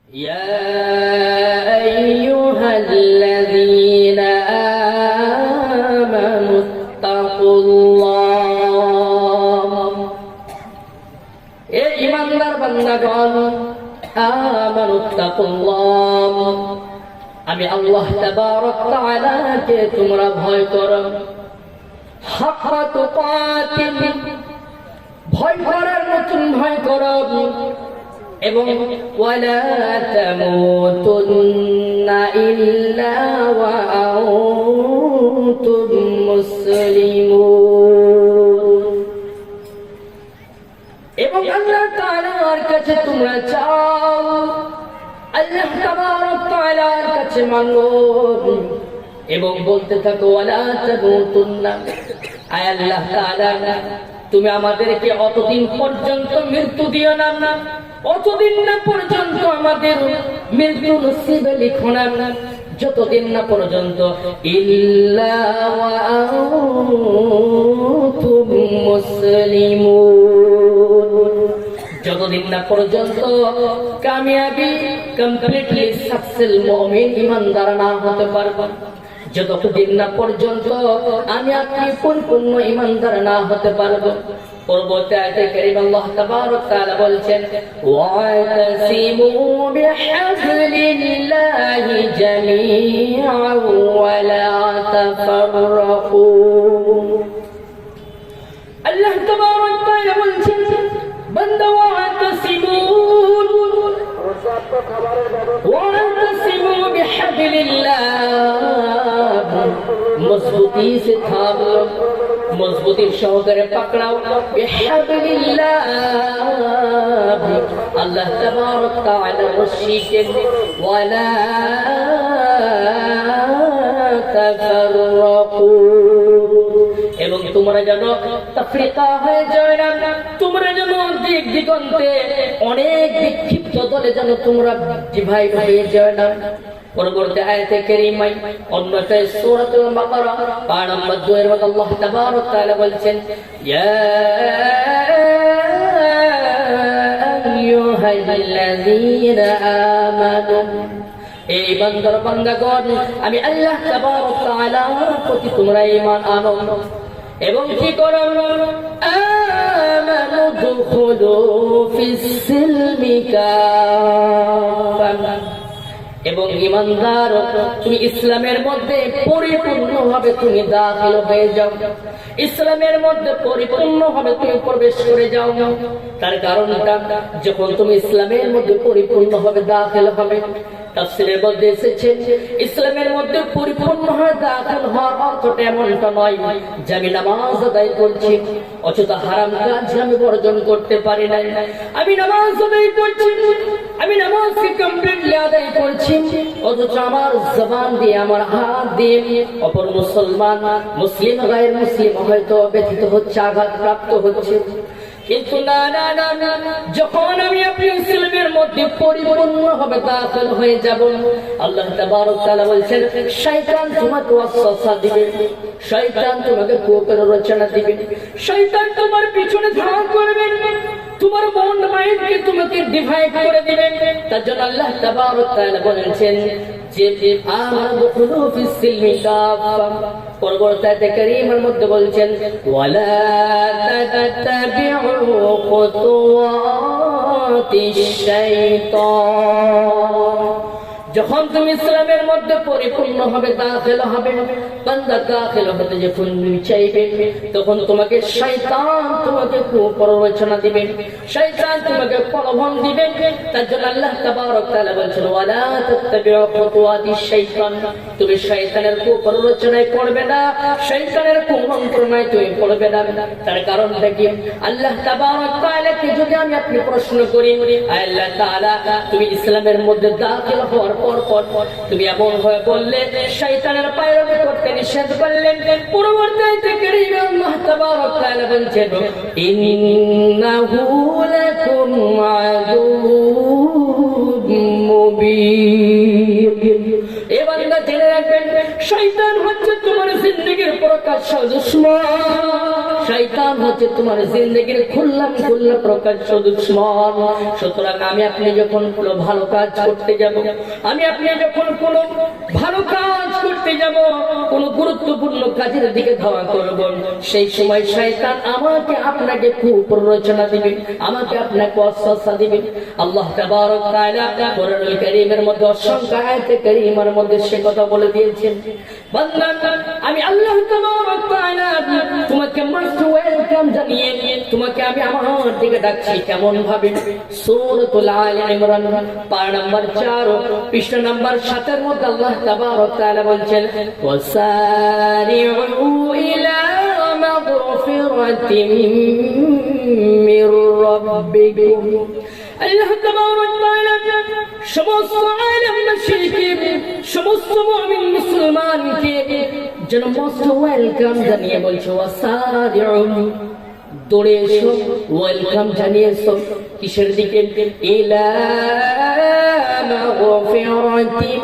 يا أيها الذين آمنوا اتقوا الله يا إيماندار بندگان آمنوا اتقوا الله আমি আল্লাহ তাবারক তাআলা কে তোমরা ভয় করো হাক্কা তুকাতিন ভয় করার মতন ভয় করো এবং ওয়ালা তামুতুন্না ইল্লা ওয়া আনতুম মুসলিমুন এবং আল্লাহ তাআলার কাছে তোমরা চাও আল্লাহ তাবারক তাআলার কাছে মাঙ্গো এবং বলতে থাকো ওয়ালা তামুতুন্না আয় আল্লাহ তাআলা তুমি আমাদেরকে অতদিন পর্যন্ত মৃত্যু দিও না অতদিন না পর্যন্ত আমাদের মৃত্যু নসিবে লিখো না যতদিন না পর্যন্ত ইল্লা ওয়া আনতুম মুসলিমুন যতদিন না পর্যন্ত কামিয়াবি কমপ্লিটলি সাকসেস মুমিন ঈমানদার না হতে পারবে যতদিন না পর্যন্ত আমি আপনি পরিপূর্ণ ঈমানদার না হতে পারবো পরবর্তী আয়াতে কারীমে আল্লাহ তাবারক তাআলা বলছেন ওয়াতাসিমু বিহাবলিল্লাহি জামিআন ওয়া লা তাফাররাকু আল্লাহ তাবারক তাআলা বলছেন বান্দা ওয়াতাসিমু বিহাবলিল্লাহ মজবুতি से थाम लो मजबूती সহকারে পাকড়াও বিহাবলিল্লাহ আল্লাহ তাবারক তাআলা রশিকেন ওয়ালা তাফাররাকু এবং তোমরা যেন তাফরিকা হয়ে যায় না তোমরা যেন দিক দিগন্তে অনেক বিক্ষিপ্ত দলে যেন তোমরা ডিভাইড হয়ে যায় না পরবর্তী আয়াতে কারীমায় অন্যতে সূরাতুল বাকারা পারা নম্বর 2 এর মধ্যে আল্লাহ তাবারক তাআলা বলছেন ইয়া আইয়ুহাল্লাযীনা আমানু এই বান্দার বান্দাগণ আমি আল্লাহ তাবারক তাআলার প্রতি তোমরা ঈমান আনো এবং কি করো আমানু দুখুলু ফিস সিলমি কাফা এবং ঈমানদার তুমি ইসলামের মধ্যে পরিপূর্ণভাবে তুমি দাখিল হয়ে যাও ইসলামের মধ্যে পরিপূর্ণভাবে তুমি প্রবেশ করে যাও তার কারণটা যখন তুমি ইসলামের মধ্যে পরিপূর্ণভাবে দাখিল হবে তাফসীরের মধ্যে এসেছে ইসলামের মধ্যে পরিপূর্ণ হয়ে দাখিল হওয়ার অর্থটা এমনটা নয় যে আমি নামাজ আদায় করছি অথচ হারাম কাজ আমি বর্জন করতে পারি না আমি নামাজ আদায় করছি আমি নামাজকে কমপ্লিটলি আদায় করছি অথচ আমার জবান দিয়ে আমার হাত দিয়ে অপর মুসলমান মুসলিম গায়ের মুসলিম হয়তো ব্যথিত হচ্ছে আঘাত প্রাপ্ত হচ্ছে কিন্তু না না না যখন আমি আপনি ইসলামের মধ্যে পরিপূর্ণভাবে দাখিল হয়ে যাব আল্লাহ তাবারক তাআলা বলেন শয়তান তোমাকে ওয়াসওয়াসা দিবে শয়তান তোমাকে কুপ্ররোচনা দিবে শয়তান তোমার পিছনে ধাওয়া করবে তোমার মন মাইন্ডকে তোমাকে ডিভাইড করে দিবে তার জন্য আল্লাহ তাবারক তাআলা বলেন যে আমানু দুখুলু ফিস সিলমি কাফা পরবর্তী আয়াতে কারীমের মধ্যে বলছেন ওয়ালা তাতাবিউ খুতুওয়াতিশ শাইতান যখন তুমি ইসলামের মধ্যে পরিপূর্ণভাবে দাখিল হবে বান্দা দাখিল হতে যখন চাইবে তখন তোমাকে শয়তান তোমাকে কুপ্ররোচনা দিবে শয়তান তোমাকে প্রলোভন দিবে তার জন্য আল্লাহ তাবারক তাআলা বলেন ওয়ালা তাত্তাবিউ খুতুওয়াতিশ শাইতান তুমি শয়তানের কুপ্ররোচনায় পড়বে না শয়তানের কুমন্ত্রণায় তুমি পড়বে না তার কারণটা কি আল্লাহ তাবারক তাআলাকে যদি আমি আপনি প্রশ্ন করি আল্লাহ তাআলা তুমি ইসলামের মধ্যে দাখিল হওয়ার পর তুমি এমন হয়ে বললে শয়তানের পায়রবি করতে নিষেধ করলেন পরবর্তী আয়াতে কারীমে আল্লাহ তাবারক তাআলা বলেন ইন্নাহু লাকুম আদুউম মুবিন এ বান্দা জেনে রাখবেন শয়তান হচ্ছে তোমার জিন্দেগীর প্রকাশ্য দুশমন শয়তান হচ্ছে তোমার জিন্দেগির খুল্লাম খুল্লা প্রকাশ্য দুশ্মন। সুতরাং আমি আপনি যখন কোনো ভালো কাজ করতে যাব, আমি আপনি যখন কোনো ভালো কাজ করতে যাব, কোনো গুরুত্বপূর্ণ কাজের দিকে ধাওয়া করব, সেই সময় শয়তান আমাকে আপনাকে কুপ্ররোচনা দিবে, আমাকে আপনাকে ওয়াসওয়াসা দিবে। আল্লাহ তাবারক তাআলা কোরআনুল কারীমের মধ্যে অসংখ্য আয়াতে কারীমার মধ্যে সে কথা বলে দিয়েছেন, বান্দা আমি আল্লাহ তাবারক তাআলা তোমাকে মোস্ট ওয়েলকাম জানিয়ে তোমাকে আমি আমার দিকে ডাকছি। কেমন ভাবে? সূরাতুল আলে ইমরান পারা নাম্বার 4 পৃষ্ঠা নাম্বার 7 এর মধ্যে আল্লাহ তাবারক তাআলা বলছেন, ওয়াসারিউ ইলা মাগফিরাতিম মির রাব্বিকুম। আল্লাহ তাবারক তাআলা সমস্ত আলেমবাসীকে, সমস্ত মুমিন মুসলমানকে যেন মোস্ট ওয়েলকাম জানিয়ে বলছে, ওয়াসারিউ দৌড়ে এসো, ওয়েলকাম জানিয়ে এসো। কিসের দিকে? ইলা মাগফিরাতিম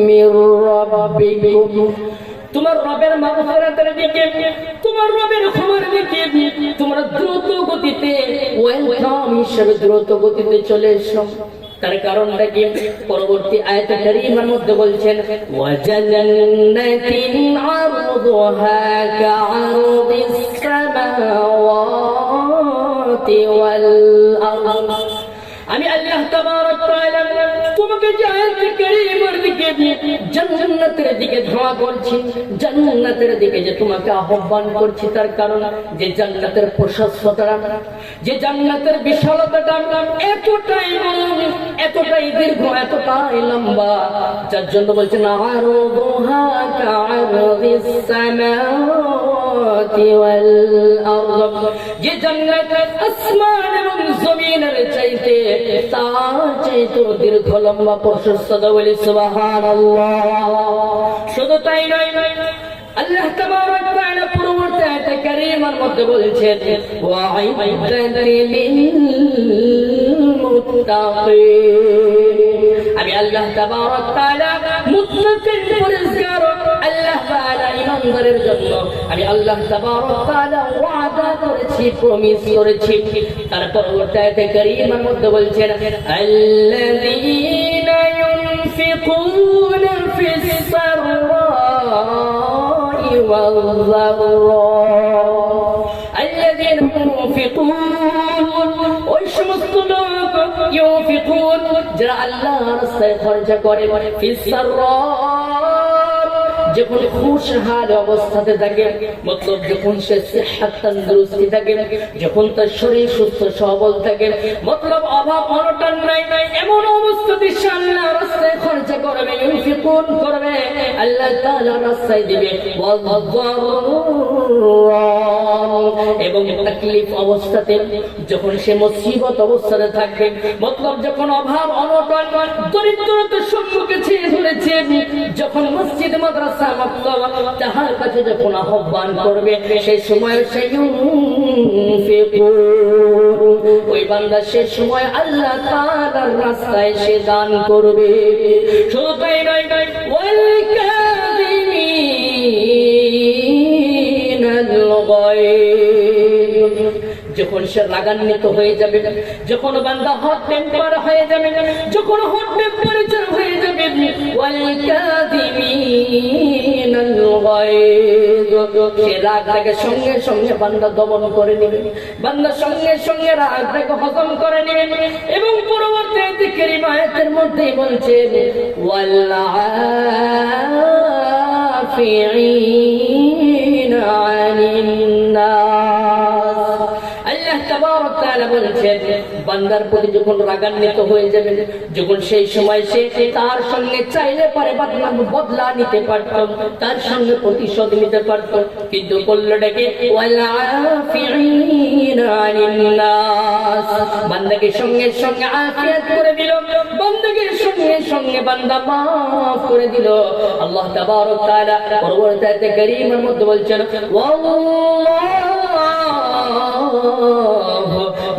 মির রাব্বিকুম, তোমার রবের মাগফিরাতের দিকে, তোমার রবের ক্ষমার দিকে তোমরা দ্রুত গতিতে ওয়েলকাম হিসেবে দ্রুত গতিতে চলে এসো। তার কারণটা কি? পরবর্তী আয়াতে কারীমার মধ্যে বলছেন, ওয়াজান্নাতিন আরদুহা কাআরদিস সামাওয়াতি ওয়াল আরদ। আমি আল্লাহ তাবারক তাআলা তোমাকে আয়াতে কারীমার দিকে জান্নাতের দিকে ধাওয়া করছি, জান্নাতের দিকে যে তোমাকে আহ্বান করছি। তার কারণ যে জান্নাতের প্রশস্ততা, যে জান্নাতের বিশালতাটা এতটাই এতটাই দীর্ঘ, এতটাই লম্বা, যার জন্য বলছেন আরদুহা কাআরদিস সামাওয়াতি ওয়াল আরদ, যে জান্নাত আসমান এবং জমিনের চাইতে তার চাইতে দীর্ঘ লম্বা প্রশস্ততা। বলি সুবহানাল্লাহ। শুধু তাই নয়, আল্লাহ তাবারক তাআলা পরবর্তী আয়াতে কারীমার মধ্যে বলছেন, ওয়া'ইদাত লিল মুত্তাকিন। আমি আল্লাহ তাবারক তাআলা মুত্তাকিন পরহেজগার আল্লাহ তাআলা ঈমানদারের জন্য আমি আল্লাহ তাবারক তাআলা ওয়াদা করেছি, প্রমিস করেছি। তার পরবর্তী আয়াতে কারীমার মধ্যে বলছেন, আল্লাযীনা ইউনফিকুনা ফিস সাররাই ওয়াল যাররা। الذين ينفقون ওই সমস্ত লোক ইউনফিকুন যারা আল্লাহর রাস্তায় খরচ করে, ফিস সাররা যখন খুশহাল অবস্থাতে থাকে, মতলব যখন সে সিহহাত তন্দুরুস্তি থাকে, যখন তার শরীর সুস্থ সবল থাকে, মতলব অভাব অনটন নাই, এমন অবস্থাতে সে আল্লাহর রাস্তায় খরচ করবে, ইউনফিকুন করবে, আল্লাহ তাআলার রাস্তায় দিবে। এবং তাকলিফ অবস্থাতে, যখন সে মুসিবত অবস্থাতে থাকবে, মতলব যখন অভাব অনটন দরিদ্রতার সম্মুখে ছেয়ে ধরেছে, যখন মসজিদ মাদ্রাসা তাহার কাছে যখন আহ্বান করবে, সেই সময় ওই বান্দা সে সময় আল্লাহ তাআলার রাস্তায় সে দান করবে। শুধু তাই নয়, ওয়াল কাযিমিনাল গায়ব, যখন সে রাগান্বিত হয়ে যাবে, যখন বান্দা হট টেম্পার হয়ে যাবে, যখন হট টেম্পারেচার হয়ে যাবে, ওয়াল কাযিমিনাল গায়ব, সে রাগটাকে সঙ্গে সঙ্গে বান্দা দমন করে নেবে, বান্দা সঙ্গে সঙ্গে রাগটাকে হজম করে নেবে। এবং পরবর্তী আয়াতে কারীমা আয়াতের মধ্যে বলছেন, ওয়াল আফিঈনা আনিন নাস। আল্লাহ তাবারক তাআলা বলছেন, বান্দার প্রতি যখন রাগান্বিত হয়ে যাবে, যখন সেই সময় সে তার সঙ্গে চাইলে পারে বদলা নিতে পারত, তার সঙ্গে প্রতিশোধ নিতে পারত, কিন্তু বললটাকে ওয়াল আফিঈনা আনিন নাস, বান্দাকে সঙ্গে সঙ্গে আফিয়াত করে দিল, বান্দাকে সঙ্গে সঙ্গে বান্দা মাফ করে দিল। আল্লাহ তাবারক তাআলা পরবর্তী আয়াতে কারীমার মধ্যে বলছেন,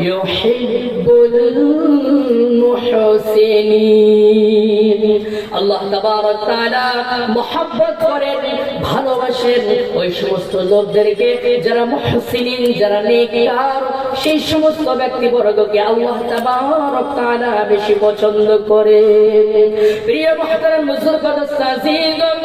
ইউহিব্বুল মুহসিনিন। আল্লাহ তাবারক তাআলা মহব্বত করেন, ভালোবাসেন ওই সমস্ত লোকদেরকে যারা মুহসিনিন, যারা নেককার, সেই সমস্ত ব্যক্তিবর্গকে আল্লাহ তাবারক তাআলা বেশি পছন্দ করে। প্রিয় মুহতারাম বুজুর্গ সাজিদগণ,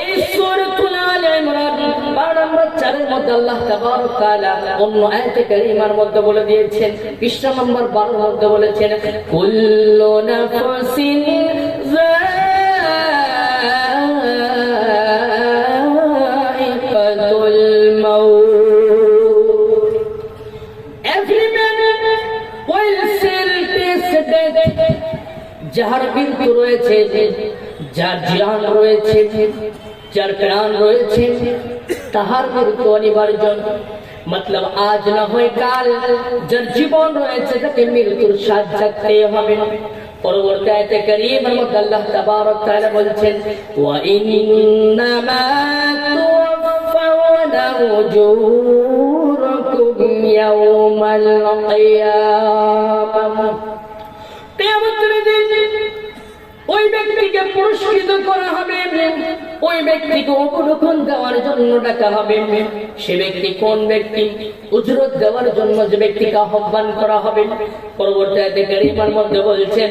এই সূরাতুল আল ইমরান 12 নম্বর 4 এর মধ্যে আল্লাহ তাবারক তাআলা অন্য আয়াতে কারীমার মধ্যে বলে দিয়েছেন, পৃষ্ঠা নম্বর 12 এর মধ্যে বলেছেন, কুল্লু নাফসিন যায়িকাতুল মাউত, every man will test death. যার মৃত্যু রয়েছে, যার জীবন রয়েছে, যার প্রাণ রয়েছে, তাহার মৃত্যু অনিবার্য। মতলব আজ না হয় কাল যার জীবন রয়েছে তাকে মৃত্যুর স্বাদ চাখতে হবে। পরবর্তী আয়াতে কারীমার মধ্যে আল্লাহ তাবারক তাআলা বলছেন, ওয়া ইন্নামা তুওয়াফাউনা উজুরাকুম ইয়াওমাল কিয়ামাহ। কিয়ামতের দিন ওই ব্যক্তিকে পুরস্কৃত করা হবে, ওই ব্যক্তিকে উপরোধন দেওয়ার জন্য ডাকা হবে। সে ব্যক্তি কোন ব্যক্তি? উজরত দেওয়ার জন্য যে ব্যক্তিকে আহ্বান করা হবে। পরবর্তী আয়াতে কারীমার মধ্যে বলছেন,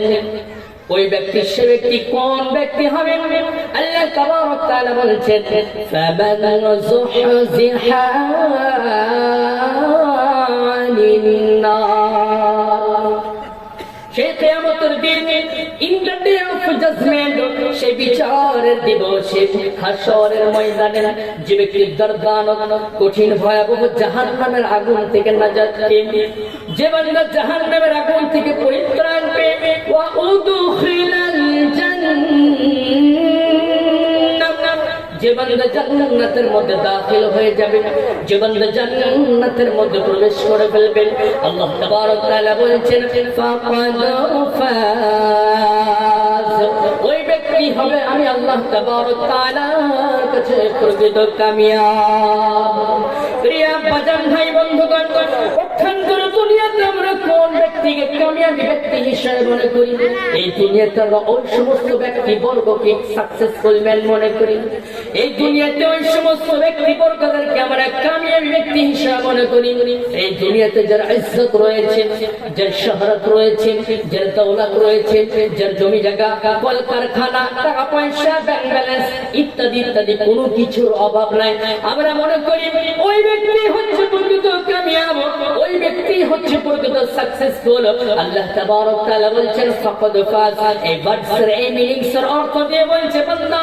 ওই ব্যক্তি, সে ব্যক্তি কোন ব্যক্তি হবে? আল্লাহ তাবারক তাআলা বলছেন, ফামান যুহজিহা আনিন নার। সেই কিয়ামতের দিন, in the day of judgement, সেই বিচারের দিবসে, হাসরের ময়দানে যে ব্যক্তি দর্দনাক কঠিন ভয়াবহ জাহান্নামের আগুন থেকে নাজাত পেয়ে, যে বান্দা জাহান্নামের আগুন থেকে পরিত্রাণ পেয়ে, ওয়া উদখিলাল জান্নাত, যে বান্দা জান্নাতের মধ্যে দাখিল হয়ে যাবে, যে বান্দা জান্নাতের মধ্যে প্রবেশ করে ফেলবে, আল্লাহ তাবারক তাআলা বলেছেন, ফাকাদ ফাজ, ওই ব্যক্তি হবে আমি আল্লাহ তাবারক তাআলার কাছে প্রকৃত কামিয়াব। প্রিয় বাজান ভাই বন্ধুগণ, পক্ষান্তরে দুনিয়াতে আমরা কোন ব্যক্তিকে কামিয়াবী ব্যক্তি হিসেবে মনে করি? এই দুনিয়াতে আমরা ওই সমস্ত ব্যক্তি বর্গকে সাকসেসফুল ম্যান মনে করি। এই দুনিয়াতে ওই সমস্ত ব্যক্তি বর্গদেরকে আমরা কামিয়াবী ব্যক্তি হিসেবে মনে করি। এই দুনিয়াতে যার ইজ্জত রয়েছে, যার শহরত রয়েছে, যার দৌলত রয়েছে, যার জমি জায়গা, কলকারখানা, টাকা পয়সা, ব্যাংক ব্যালেন্স ইত্যাদি ইত্যাদি কোনো কিছুর অভাব নাই, আমরা মনে করি ওই ব্যক্তি হচ্ছে প্রকৃত কামিয়াব, ওই ব্যক্তি হচ্ছে প্রকৃত সাকসেসফুল। আল্লাহ তাবারক তাআলা বলছেন, ফাকাদ ফাজ। এই ওয়ার্ডসের এই মিনিংসের অর্থ দিয়ে বলছে, বান্দা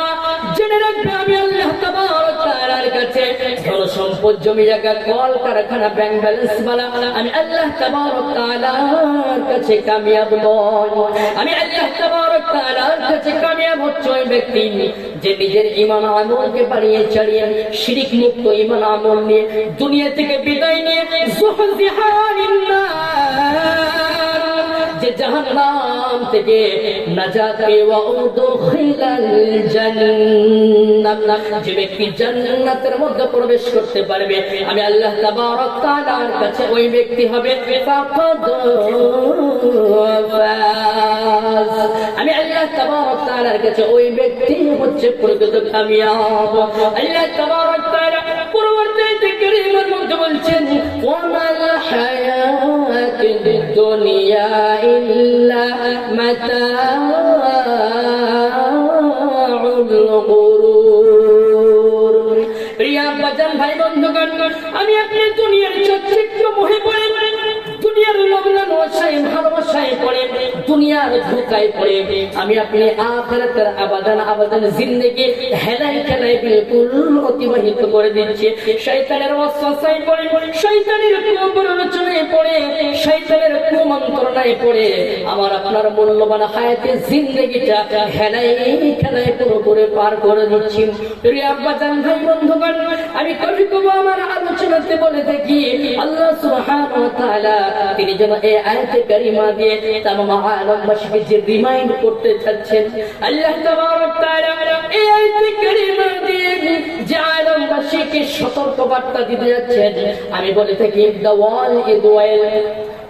জেনে রাখবে আমি আল্লাহ তাবারক তাআলার কাছে ধন সম্পদ, জমি জায়গা, কলকারখানা, ব্যাংক ব্যালেন্স वाला আমি আল্লাহ তাবারক তাআলার কাছে কামিয়াব নয়। আমি আল্লাহ তাবারক তাআলার কাছে কামিয়াব হচ্ছে ওই ব্যক্তি যে নিজের ঈমান আমলকে বাড়িয়ে চালিয়ে শিরক মুক্ত ঈমান আমল নিয়ে দুনিয়া থেকে বিদায় নিয়ে যুহজিহা আনিন্নার, যে জাহান্নাম থেকে নাজাত পেয়ে ওয়া উদখিলাল জান্নাত, যে ব্যক্তি জান্নাতের মধ্যে প্রবেশ করতে পারবে আমি আল্লাহ তাবারক তাআলার কাছে ওই ব্যক্তি হবে ফাকাদ ফাজ। আমি আল্লাহ তাবারক তাআলার কাছে ওই ব্যক্তি হচ্ছে প্রকৃত কামিয়াব। আল্লাহ তাবারক তাআলা পরবর্তী আয়াতে কারীমার মধ্যে বলছেন, ওয়া মাল হায়াতুদ দুনিয়া ইল্লা মাতাউল গুরুর। প্রিয় বাজান ভাই বন্ধুগণ, আমি আপনি দুনিয়ার চচ্চিত্র মোহে পড়ে, দুনিয়ার লগ্ন আশায় ভালোবাসায় পড়ে, দুনিয়ার ধোঁকায় পড়ে আমি আপনি আখিরাতের আবাদান আবাদান জিন্দেগি হেলায় খেলায় বিলকুল অতিবাহিত করে দিচ্ছি। শয়তানের ওয়াসওয়াসায় পড়ে, শয়তানের কুপ্ররোচনায় পড়ে, শয়তানের কুমন্ত্রণায় পড়ে আমার আপনার মূল্যবান হায়াতে জিন্দেগিটা হেলায় খেলায় পুরোপুরি পার করে দিচ্ছি। প্রিয় আব্বাজান ভাই বন্ধুগণ, আমি কবি কবি আমার আলোচনাতে বলে থাকি আল্লাহ সুবহানাহু ওয়া তাআলা তিনি যেন এই আয়াতে কারিমা দিয়ে তামাম আলমবাসীকে যে রিমাইন্ড করতে চাচ্ছেন, আল্লাহ তাবারক তাআলা এই আয়াতে কারিমা দিয়ে যে আলমবাসীকে সতর্ক বার্তা দিতে যাচ্ছেন। আমি বলে থাকি the wall is well,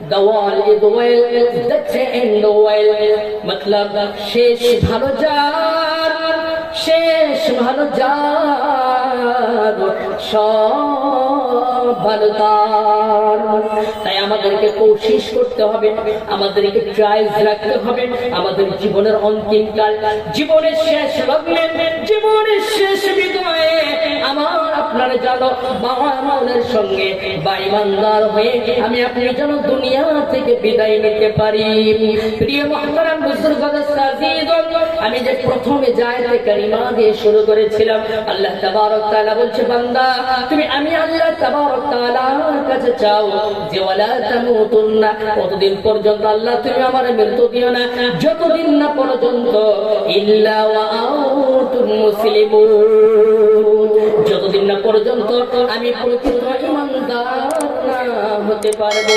The wall is well, that's the end well. मतलब শেষ ভালো যার, শেষ ভালো যার, সব ভালো তার। তাই আমাদেরকে কোশিশ করতে হবে, আমাদেরকে ট্রাইজ রাখতে হবে, আমাদের জীবনের অন্তিম কাল, জীবনের শেষ লগ্নে, জীবনের শেষ বিদায়ে আমার আপনার জানো মাওলার সঙ্গে বা ইমানদার হয়ে আমি আপনি যেন দুনিয়া থেকে বিদায় নিতে পারি। প্রিয় মুহতারাম বুজুর্গান সাজিদন, আমি যে প্রথমে জায়েতে কারিমা দিয়ে শুরু করেছিলাম, আল্লাহ তাবারক তাআলা বলছে বান্দা তুমি আমি আল্লাহ তাবারক তাআলার কাছে চাও যে ওয়ালা তামুতুন্না, কতদিন পর্যন্ত আল্লাহ তুমি আমার মৃত্যু দিও না, যতদিন না পর্যন্ত ইল্লা ওয়া আনতুম মুসলিমুন, যতদিন না পর্যন্ত আমি প্রকৃত ঈমানদার না হতে পারবো।